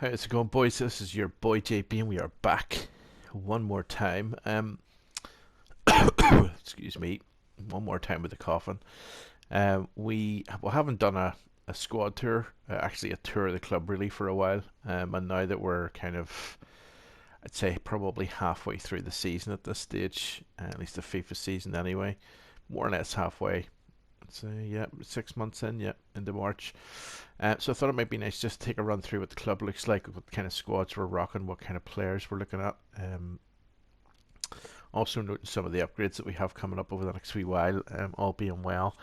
How's it going, boys? This is your boy JB, and we are back one more time. Excuse me, one more time with the coughing. We haven't done a squad tour, actually a tour of the club really for a while. And now that we're kind of, I'd say probably halfway through the season at this stage, at least the FIFA season anyway, more or less halfway. So yeah, 6 months in, yeah, into March. So I thought it might be nice just to take a run through what the club looks like, what kind of squads we're rocking, what kind of players we're looking at. Also noting some of the upgrades that we have coming up over the next wee while, all being well.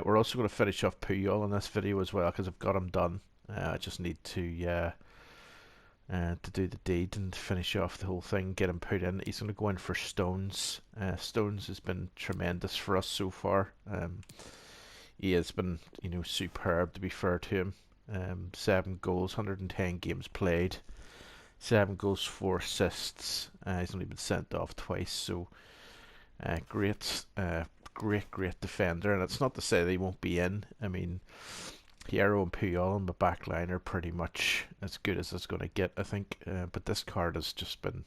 We're also going to finish off Puyol in this video as well because I've got him done. I just need to do the deed and finish off the whole thing, get him put in. He's going to go in for Stones. Stones has been tremendous for us so far. He has been, superb to be fair to him. 7 goals, 110 games played, 7 goals, 4 assists. He's only been sent off twice, so great defender. And it's not to say that he won't be in. I mean, Hierro and Puyol on the back line are pretty much as good as it's going to get, I think. But this card has just been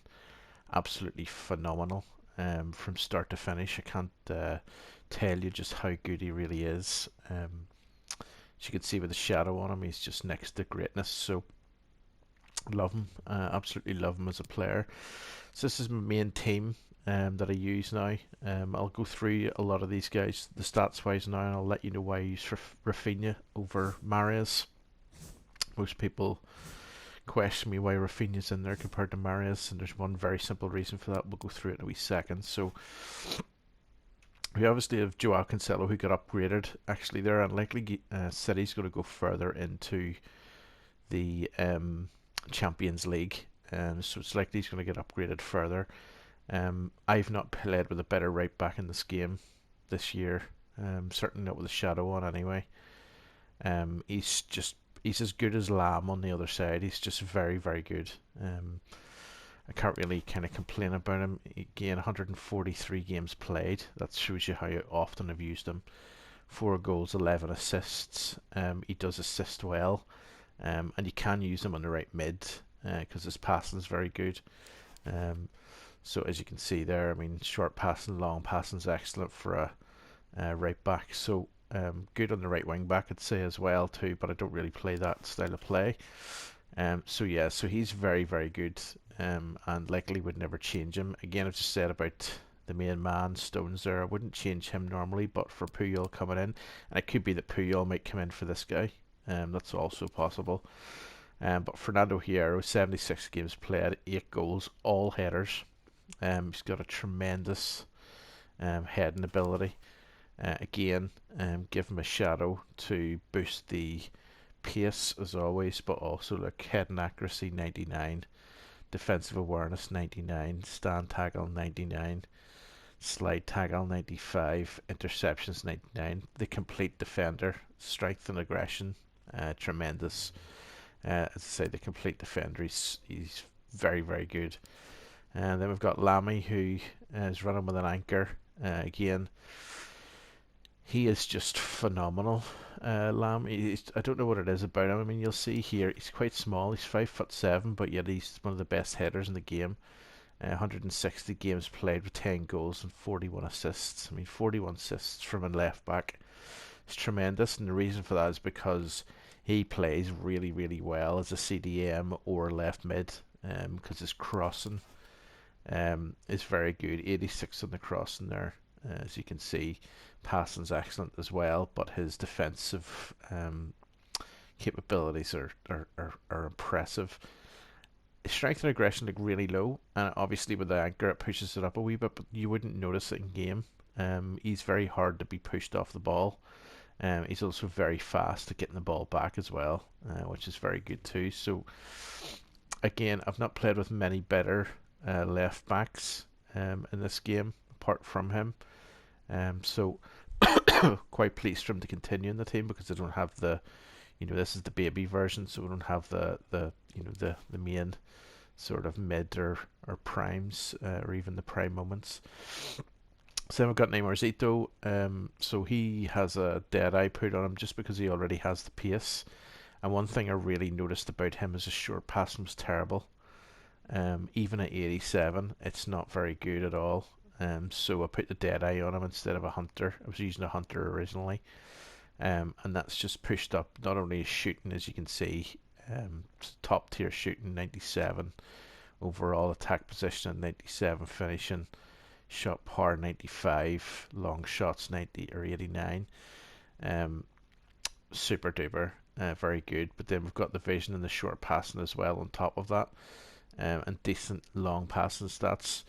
absolutely phenomenal from start to finish. I can't tell you just how good he really is. As you can see with the shadow on him, he's just next to greatness. So love him, absolutely love him as a player. So this is my main team that I use now. I'll go through a lot of these guys, the stats wise now, and I'll let you know why I use Rafinha over Mahrez. Most people question me why Rafinha's in there compared to Mahrez, and there's one very simple reason for that. We'll go through it in a wee second. So we obviously have Joao Cancelo, who got upgraded. Actually, they're unlikely. City's going to go further into the Champions League, so it's likely he's going to get upgraded further. I've not played with a better right back in this game this year. Certainly not with a shadow on anyway. He's as good as Lamb on the other side. He's just very, very good. I can't really kind of complain about him. Again, 143 games played. That shows you how often I've used him. 4 goals, 11 assists. He does assist well. And you can use him on the right mid because his passing is very good. So as you can see there, I mean, short passing, long passing is excellent for a right back. So good on the right wing back, I'd say as well too. But I don't really play that style of play. So yeah, so he's very, very good. And likely would never change him. Again, I've just said about the main man, Stones there, I wouldn't change him normally, but for Puyol coming in, and it could be that Puyol might come in for this guy. That's also possible. But Fernando Hierro, 76 games played, 8 goals, all headers. He's got a tremendous heading ability. Again, give him a shadow to boost the pace as always, but also look, heading accuracy 99, defensive awareness 99, stand tackle 99, slide tackle 95, interceptions 99. The complete defender, strength and aggression, tremendous. As I say, the complete defender, he's very, very good. And then we've got Lamy, who is running with an anchor. Again, he is just phenomenal. Lamy, I don't know what it is about him. I mean, you'll see here, he's quite small. He's 5'7", but yet he's one of the best headers in the game. 160 games played with 10 goals and 41 assists. I mean, 41 assists from a left back. It's tremendous, and the reason for that is because he plays really, really well as a CDM or left mid, because his crossing is very good. 86 on the crossing there, as you can see. Passing's excellent as well, but his defensive capabilities are impressive. His strength and aggression look really low, and obviously with the anchor it pushes it up a wee bit, but you wouldn't notice it in game. He's very hard to be pushed off the ball. He's also very fast at getting the ball back as well, which is very good too. So again, I've not played with many better left backs in this game apart from him. So quite pleased for him to continue in the team, because they don't have the, this is the baby version, so we don't have the main sort of mid or primes, or even the prime moments. So then we've got Neymar Zito. So he has a dead eye put on him just because he already has the pace. And one thing I really noticed about him is his short passing was terrible. Even at 87, it's not very good at all. So I put the dead eye on him instead of a hunter. I was using a hunter originally. And that's just pushed up not only his shooting, as you can see, top tier shooting 97, overall attack position 97, finishing, shot power 95, long shots 90 or 89. Super duper, very good. But then we've got the vision and the short passing as well on top of that, and decent long passing stats.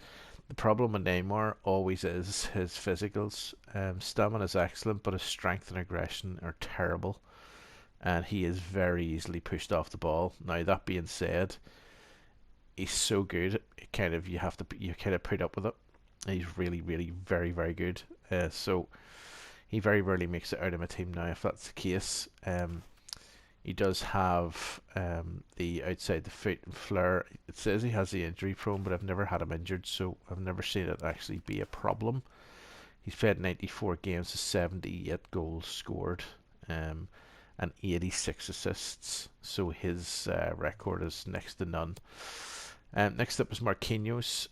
The problem with Neymar always is his physicals. Stamina is excellent, but his strength and aggression are terrible, and he is very easily pushed off the ball. Now that being said, he's so good, kind of you kind of put up with it. He's really, really very, very good. So he very rarely makes it out of my team now, if that's the case. He does have the outside the foot and flare. It says he has the injury prone, but I've never had him injured, so I've never seen it actually be a problem. He's played 94 games to 78 goals scored, and 86 assists, so his record is next to none. Next up is Marquinhos.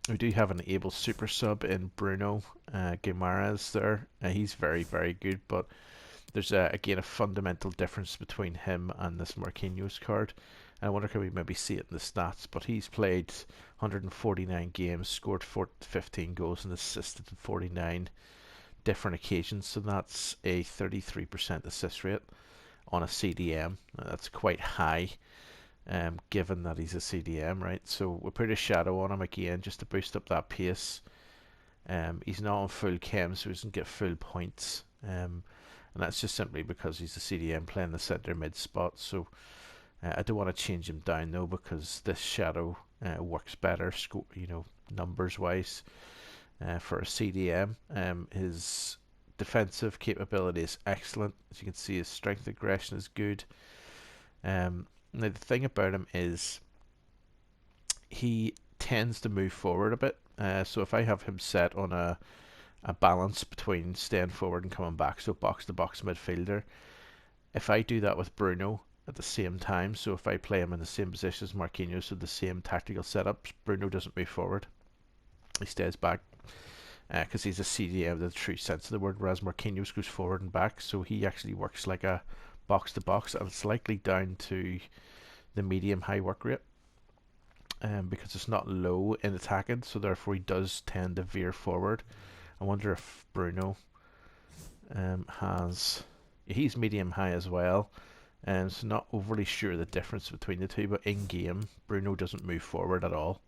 We do have an able super sub in Bruno Guimaraes there. He's very, very good, but there's again a fundamental difference between him and this Marquinhos card. I wonder can we maybe see it in the stats, but he's played 149 games, scored 15 goals and assisted in 49 different occasions, so that's a 33% assist rate on a CDM. That's quite high, given that he's a CDM, right? So we put a shadow on him again just to boost up that pace. He's not on full chem, so he doesn't get full points. And that's just simply because he's a CDM playing the centre mid spot. So I don't want to change him down though, because this shadow works better, numbers wise, for a CDM. His defensive capability is excellent. As you can see, his strength aggression is good. Now the thing about him is he tends to move forward a bit. So if I have him set on a balance between staying forward and coming back, so box to box midfielder, if I do that with Bruno at the same time, so if I play him in the same position as Marquinhos with the same tactical setups, Bruno doesn't move forward, he stays back, because he's a CDM in the true sense of the word, whereas Marquinhos goes forward and back, so he actually works like a box to box, and it's likely down to the medium high work rate, because it's not low in attacking, so therefore he does tend to veer forward. I wonder if Bruno he's medium high as well, and so not overly sure the difference between the two, but in game Bruno doesn't move forward at all.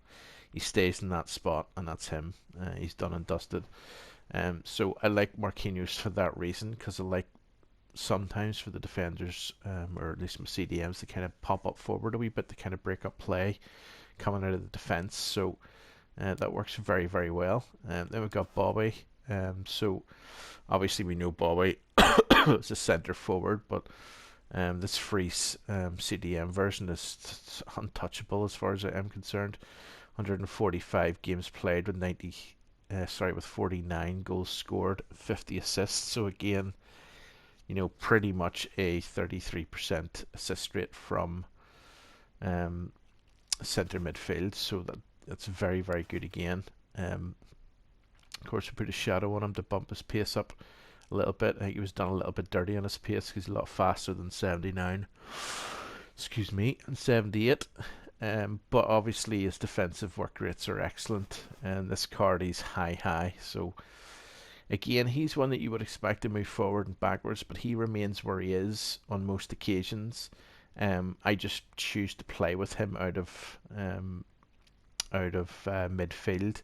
He stays in that spot, and that's him. He's done and dusted. So I like Marquinhos for that reason, because I like sometimes for the defenders, or at least my CDMs, to kind of pop up forward a wee bit to kind of break up play coming out of the defence. So that works very, very well. Then we've got Bobby. So obviously we know Bobby is a centre forward, but this free CDM version is untouchable as far as I am concerned. 145 games played with 49 goals scored, 50 assists. So again, pretty much a 33% assist rate from centre midfield. So that's very, very good again. Of course, we put a shadow on him to bump his pace up a little bit. I think he was done a little bit dirty on his pace because he's a lot faster than 79. Excuse me, and 78. But obviously his defensive work rates are excellent, and this card is high. So again, he's one that you would expect to move forward and backwards, but he remains where he is on most occasions. I just choose to play with him out of midfield,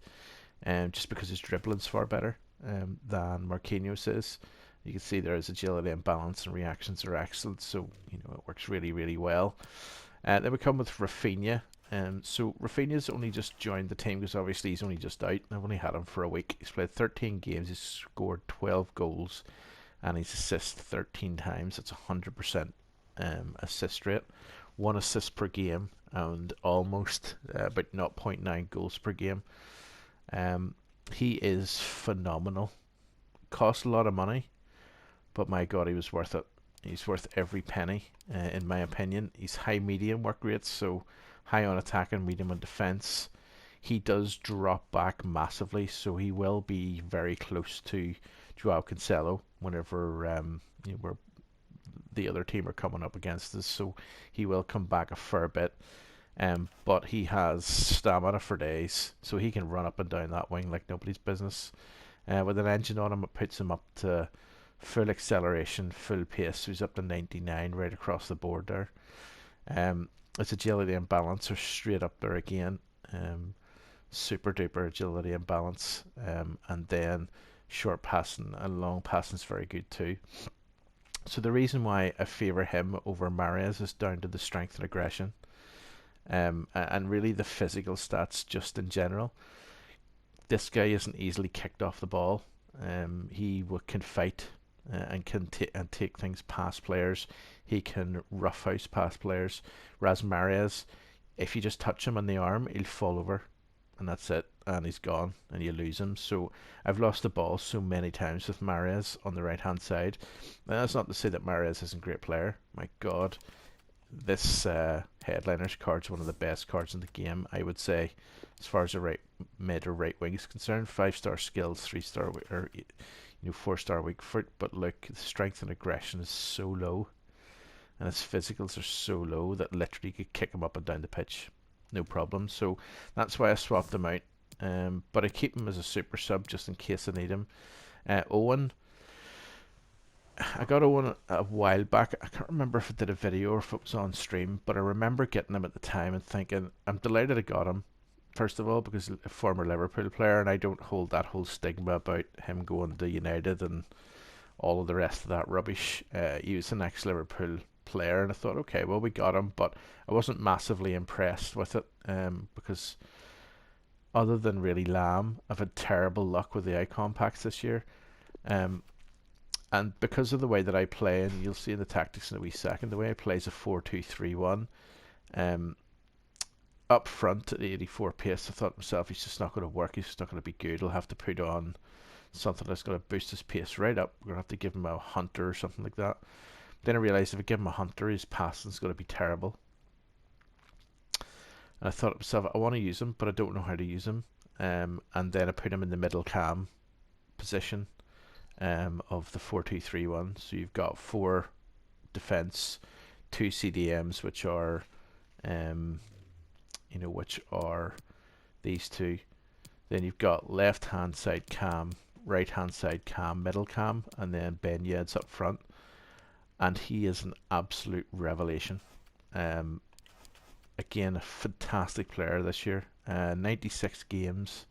just because his dribbling's far better than Marquinhos is. You can see there his agility and balance and reactions are excellent, so it works really, really well. Then we come with Rafinha. So Rafinha's only just joined the team because obviously he's only just out. I've only had him for a week. He's played 13 games, he's scored 12 goals, and he's assisted 13 times. That's 100% assist rate. 1 assist per game, and almost about 0.9 goals per game. He is phenomenal. Cost a lot of money, but my god, he was worth it. He's worth every penny, in my opinion. He's high medium work rates, so high on attack and medium on defence. He does drop back massively, so he will be very close to Joao Cancelo whenever we're the other team are coming up against us, so he will come back a fair bit. But he has stamina for days, so he can run up and down that wing like nobody's business. With an engine on him, it puts him up to full acceleration, full pace. So he's up to 99 right across the board there. His agility and balance are straight up there again. Super duper agility and balance. And then short passing and long passing is very good too. So the reason why I favour him over Mahrez is down to the strength and aggression, and really the physical stats just in general. This guy isn't easily kicked off the ball. He can fight and can take things past players. He can roughhouse past players. Whereas Mahrez, if you just touch him on the arm, he'll fall over, and that's it, and he's gone, and you lose him. So I've lost the ball so many times with Mahrez on the right hand side. And that's not to say that Mahrez isn't a great player. My God, this headliners card's one of the best cards in the game, I would say, as far as the mid or right wing is concerned. 5-star skills, 3-star or 4-star weak foot. But look, the strength and aggression is so low, and his physicals are so low that literally you could kick him up and down the pitch, no problem. So that's why I swapped him out. But I keep him as a super sub just in case I need him. Owen, I got Owen a while back. I can't remember if I did a video or if it was on stream, but I remember getting him at the time and thinking, I'm delighted I got him. First of all, because a former Liverpool player, and I don't hold that whole stigma about him going to United and all of the rest of that rubbish. He was an ex-Liverpool player, and I thought, okay, well, we got him, but I wasn't massively impressed with it, because other than really Lamb, I've had terrible luck with the icon packs this year. And because of the way that I play, and you'll see in the tactics in a wee second, the way I play is a 4-2-3-1. Up front at 84 pace, I thought to myself, he's just not going to work, he's just not going to be good. He'll have to put on something that's going to boost his pace right up. We're going to have to give him a hunter or something like that. Then I realised if I give him a hunter, his passing's going to be terrible. And I thought to myself, I want to use him, but I don't know how to use him. And then I put him in the middle cam position of the 4-2-3-1. So you've got 4 defence, 2 CDMs, which are these two. Then you've got left hand side cam, right hand side cam, middle cam, and then Ben Yed's up front. And he is an absolute revelation. Again, a fantastic player this year. 96 games,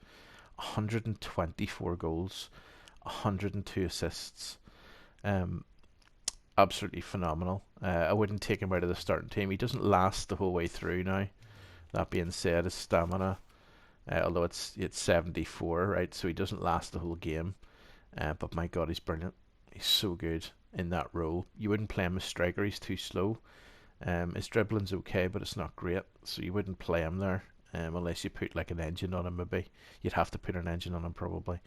124 goals, 102 assists. Absolutely phenomenal. I wouldn't take him out of the starting team. He doesn't last the whole way through now. That being said, his stamina, although it's 74, right, so he doesn't last the whole game. But my God, he's brilliant. He's so good in that role. You wouldn't play him as striker, he's too slow. His dribbling's okay, but it's not great, so you wouldn't play him there unless you put like an engine on him. Maybe you'd have to put an engine on him probably.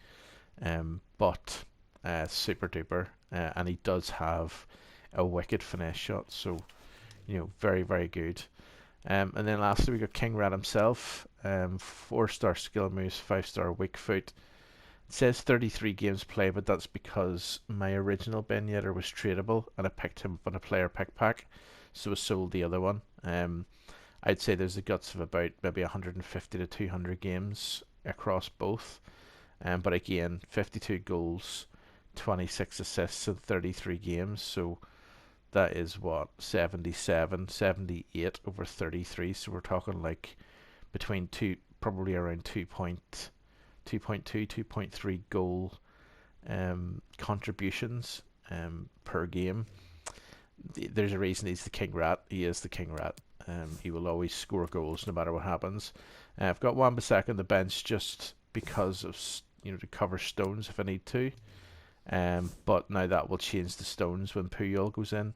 But super duper, and he does have a wicked finesse shot, so very, very good. And then lastly we got King Rat himself. 4-star skill moves, 5-star weak foot. It says 33 games played, but that's because my original Ben Yedder was tradable and I picked him up on a player pick pack, so I sold the other one. I'd say there's the guts of about maybe 150 to 200 games across both. But again, 52 goals, 26 assists in 33 games, so that is what, 77, 78 over 33, so we're talking like between probably around 2.2, 2.3 goal contributions per game. There's a reason he's the King Rat. He is the King Rat. He will always score goals no matter what happens. I've got Wan-Bissaka on the bench just because of to cover stones if I need to. But now that will change the stones when Puyol goes in.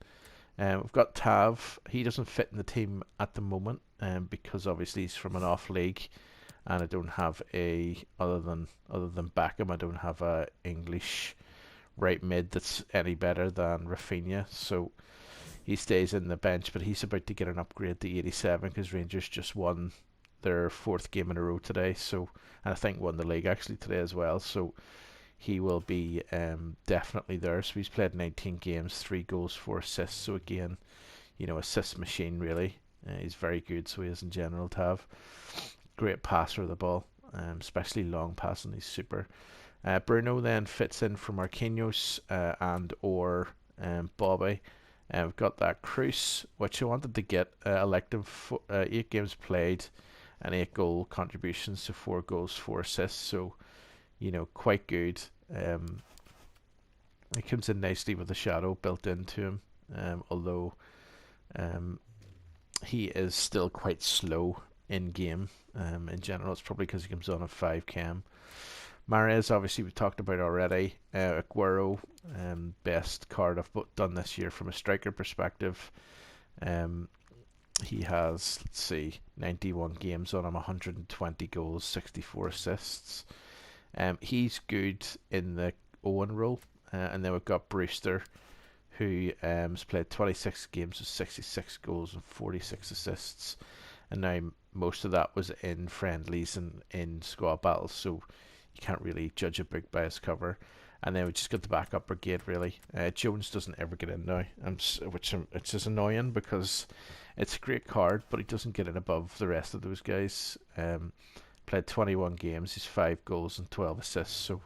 We've got Tav. He doesn't fit in the team at the moment because obviously he's from an off league, and I don't have other than Beckham, I don't have a English right mid that's any better than Rafinha, so he stays in the bench, but he's about to get an upgrade to 87 because Rangers just won their 4th game in a row today, so, and I think won the league actually today as well, so he will be definitely there. So he's played 19 games, 3 goals, 4 assists, so again, you know, assist machine really. He's very good, so he is in general to have. Great passer of the ball, especially long passing, he's super. Bruno then fits in for Marquinhos and or Bobby. We've got that Cruz, which I wanted to get. I liked him. 8 games played and 8 goal contributions, so 4 goals, 4 assists. So, you know, quite good. It comes in nicely with the shadow built into him, although he is still quite slow in game. In general, it's probably because he comes on at 5 chem. Mahrez, obviously, we've talked about already. Aguero, best card I've done this year from a striker perspective. He has, let's see, 91 games on him, 120 goals, 64 assists. He's good in the Owen role. And then we've got Brewster, who has played 26 games with 66 goals and 46 assists. And now most of that was in friendlies and in squad battles, so you can't really judge a book by its cover. And then we just got the backup brigade really. Jones doesn't ever get in now, which is annoying because it's a great card, but he doesn't get in above the rest of those guys. Played 21 games, he's 5 goals and 12 assists, so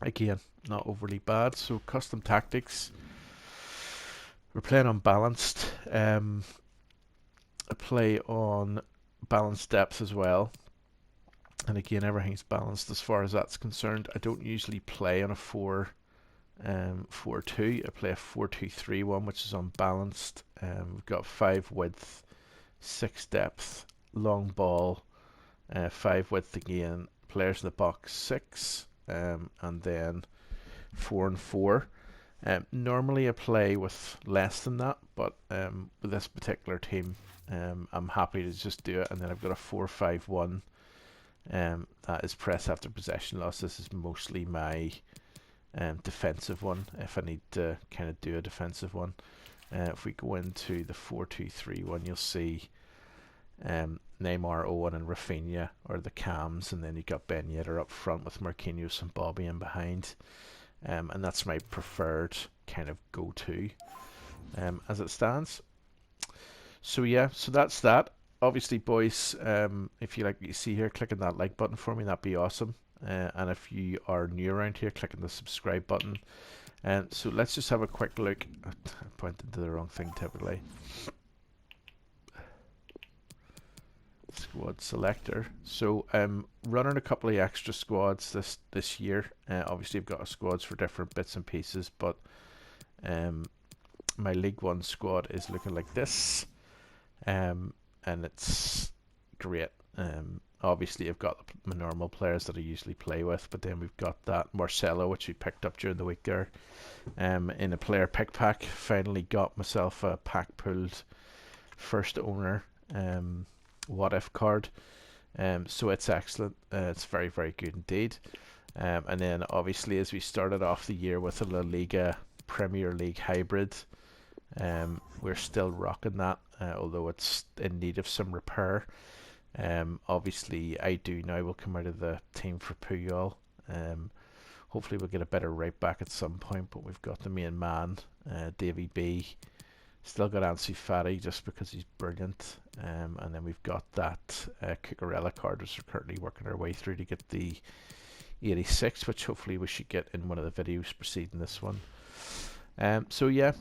again, not overly bad. So custom tactics, we're playing on balanced. I play on balanced depth as well, and again everything's balanced as far as that's concerned. I don't usually play on a 4-4-2. I play a 4-2-3-1, which is unbalanced. We've got 5 width, 6 depth, long ball, 5 width again, players in the box 6, and then 4 and 4. Normally I play with less than that, but with this particular team, I'm happy to just do it. And then I've got a 4-5-1. That is press after possession loss. This is mostly my defensive one, if I need to kind of do a defensive one. If we go into the 4-2-3-1, you'll see Neymar, Owen and Rafinha are the cams, and then you've got Ben Yedder up front with Marquinhos and Bobby in behind. And that's my preferred kind of go-to as it stands. So yeah, so that's that. Obviously, boys, if you like what you see here, clicking that like button for me, that'd be awesome. And if you are new around here, clicking the subscribe button. And so let's just have a quick look. I pointed to the wrong thing typically. Squad selector. So running a couple of extra squads this year. Obviously I've got squads for different bits and pieces, but my League 1 squad is looking like this, and it's great. Obviously I've got my normal players that I usually play with, but then we've got that Marcelo, which we picked up during the week there, in a player pick pack. Finally got myself a pack pulled first owner what if card, so it's excellent. It's very, very good indeed. And then obviously as we started off the year with a Laliga Premier League hybrid, we're still rocking that, although it's in need of some repair. Obviously I do now will come out of the team for Puyol. Hopefully we'll get a better right back at some point, but we've got the main man, Davy B. Still got Ansu Fati just because he's brilliant. And then we've got that Cucurella card, which we're currently working our way through to get the 86, which hopefully we should get in one of the videos preceding this one. So yeah,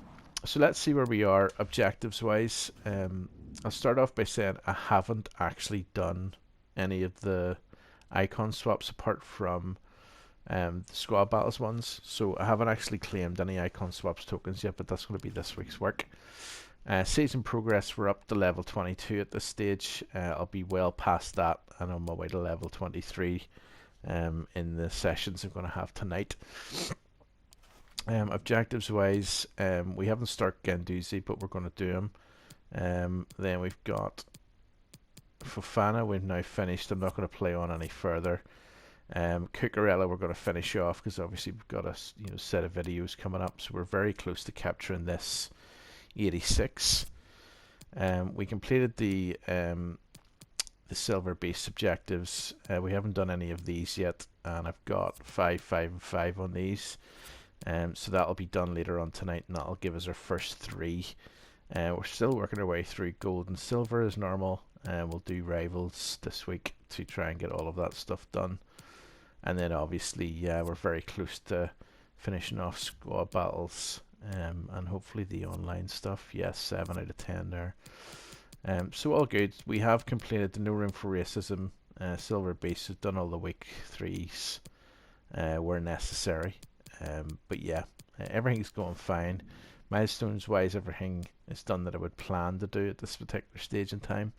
so let's see where we are objectives wise. I'll start off by saying I haven't actually done any of the icon swaps apart from the squad battles ones, so I haven't actually claimed any icon swaps tokens yet, but that's going to be this week's work. Season progress, we're up to level 22 at this stage. I'll be well past that and on my way to level 23 in the sessions I'm going to have tonight. Objectives wise, we haven't started Guendouzi, but we're going to do him. Then we've got Fofana, we've now finished. I'm not going to play on any further. Cucurella we're going to finish off because obviously we've got a set of videos coming up, so we're very close to capturing this 86. We completed the silver base objectives. We haven't done any of these yet, and I've got 5, 5, and 5 on these. So that'll be done later on tonight, and that'll give us our first 3. We're still working our way through gold and silver as normal, and we'll do rivals this week to try and get all of that stuff done. And then obviously, we're very close to finishing off squad battles, and hopefully the online stuff. Yes, 7 out of 10 there. So all good. We have completed the No Room for Racism silver base. We've done all the week 3s where necessary. But yeah, everything's going fine. Milestones wise, everything is done that I would plan to do at this particular stage in time.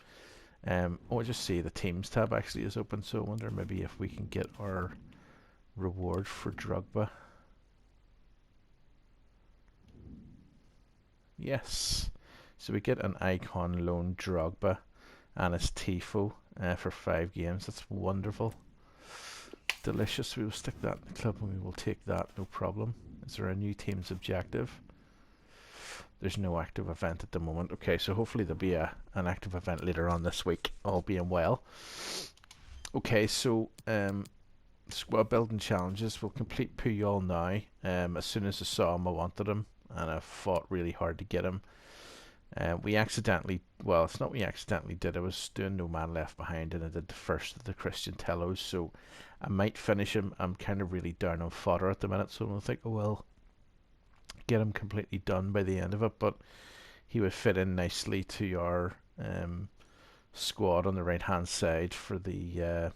I'll just see the teams tab actually is open, so I wonder maybe if we can get our reward for Drogba. Yes, so we get an icon loan Drogba and his Tifo for 5 games. That's wonderful, delicious. We will stick that in the club and we will take that, no problem. Is there a new team's objective? There's no active event at the moment. Okay, so hopefully there'll be an active event later on this week, all being well. Okay, so squad building challenges. We'll complete Puyol now. As soon as I saw him, I wanted him, and I fought really hard to get him. We accidentally, well, it's not we accidentally did. I was doing No Man Left Behind, and I did the first of the Christian Tellos, so I might finish him. I'm kind of really down on fodder at the minute, so I think I will get him completely done by the end of it, but he would fit in nicely to our squad on the right hand side for the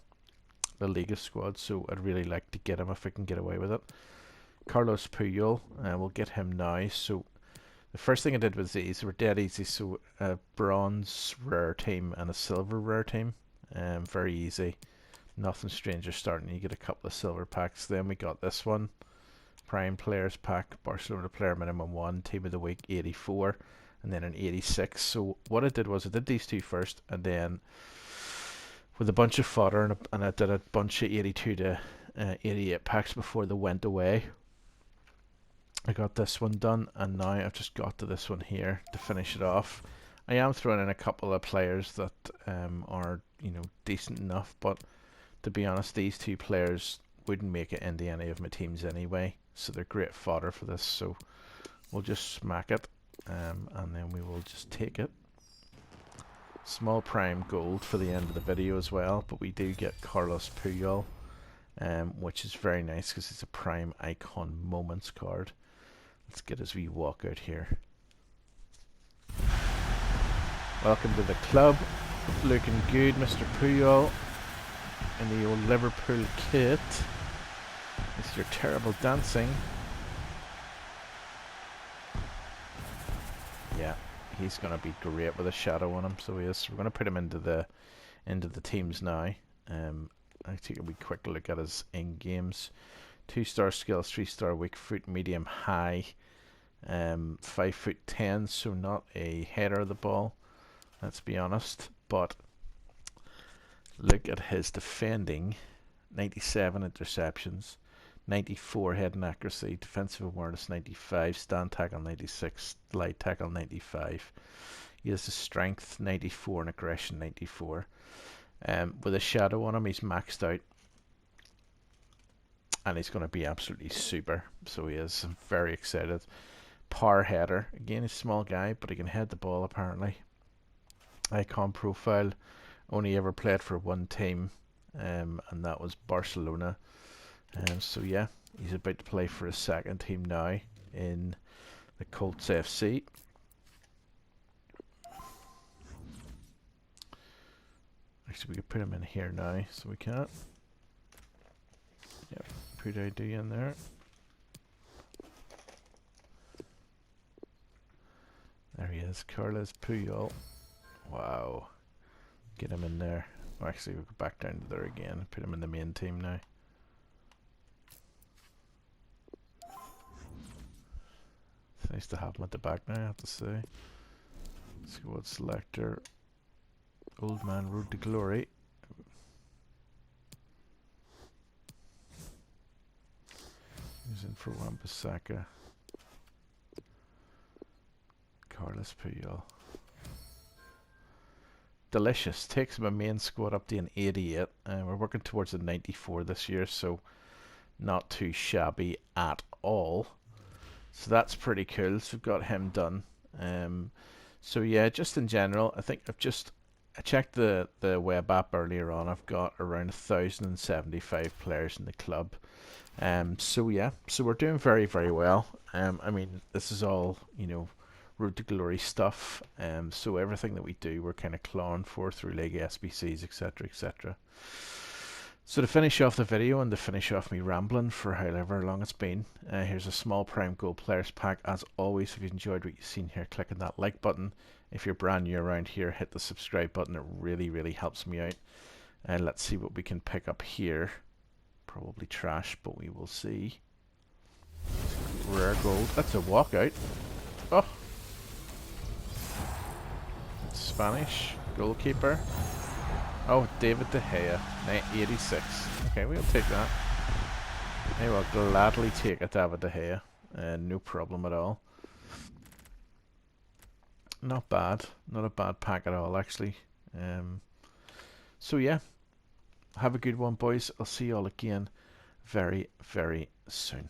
Laliga Squad, so I'd really like to get him if I can get away with it. Carlos Puyol, we'll get him now. So the first thing I did was these were dead easy, so a bronze rare team and a silver rare team, very easy, nothing strange or starting. You get a couple of silver packs. Then we got this one, Prime Players Pack, Barcelona Player Minimum 1, Team of the Week 84, and then an 86. So what I did was I did these 2 first, and then with a bunch of fodder, and I did a bunch of 82 to 88 packs before they went away. I got this one done, and now I've just got to this one here to finish it off. I am throwing in a couple of players that are, decent enough, but to be honest, these 2 players wouldn't make it into any of my teams anyway, so they're great fodder for this, so we'll just smack it, and then we will just take it. Small prime gold for the end of the video as well, but we do get Carlos Puyol, which is very nice because it's a prime icon moments card. Let's get his wee walkout here. Welcome to the club, looking good, Mr. Puyol, in the old Liverpool kit. It's your terrible dancing. Yeah, he's gonna be great with a shadow on him. So he is. We're gonna put him into the teams now. I take a wee quick look at his in games. 2-star skills, 3-star weak foot, medium, high. 5'10", so not a header of the ball. Let's be honest, but look at his defending. 97 interceptions. 94 heading accuracy, defensive awareness 95, stand tackle 96, light tackle 95. He has a strength 94 and aggression 94. With a shadow on him, he's maxed out, and he's going to be absolutely super. So he is. I'm very excited. Power header, again, he's a small guy, but he can head the ball apparently. Icon profile, only ever played for 1 team, and that was Barcelona. So yeah, he's about to play for his 2nd team now in the Colts FC. Actually, we could put him in here now, so we can't. Yep, put ID in there. There he is, Carlos Puyol. Wow. Get him in there. Oh, actually, we'll go back down to there again. Put him in the main team now. It's nice to have him at the back now, I have to say. Squad selector. Old man road to glory. Who's in for Wan-Bissaka? Carlos Puyol. Delicious. Takes my main squad up to an 88. We're working towards a 94 this year, so not too shabby at all. So that's pretty cool. So we've got him done. So yeah, just in general, I think I checked the web app earlier on. I've got around 1,075 players in the club. So yeah, so we're doing very, very well. I mean, this is all, you know, road to glory stuff. So everything that we do, we're kind of clawing for through League SBCs, etc., etc. So to finish off the video and to finish off me rambling for however long it's been, here's a small Prime Gold Players Pack. As always, if you enjoyed what you've seen here, click on that like button. If you're brand new around here, hit the subscribe button. It really, really helps me out. And let's see what we can pick up here. Probably trash, but we will see. Rare gold. That's a walkout. Oh. Spanish goalkeeper. Oh, David De Gea, 86. Okay, we'll take that. I will gladly take a David De Gea. No problem at all. Not bad. Not a bad pack at all, actually. So yeah, have a good one, boys. I'll see you all again very, very soon.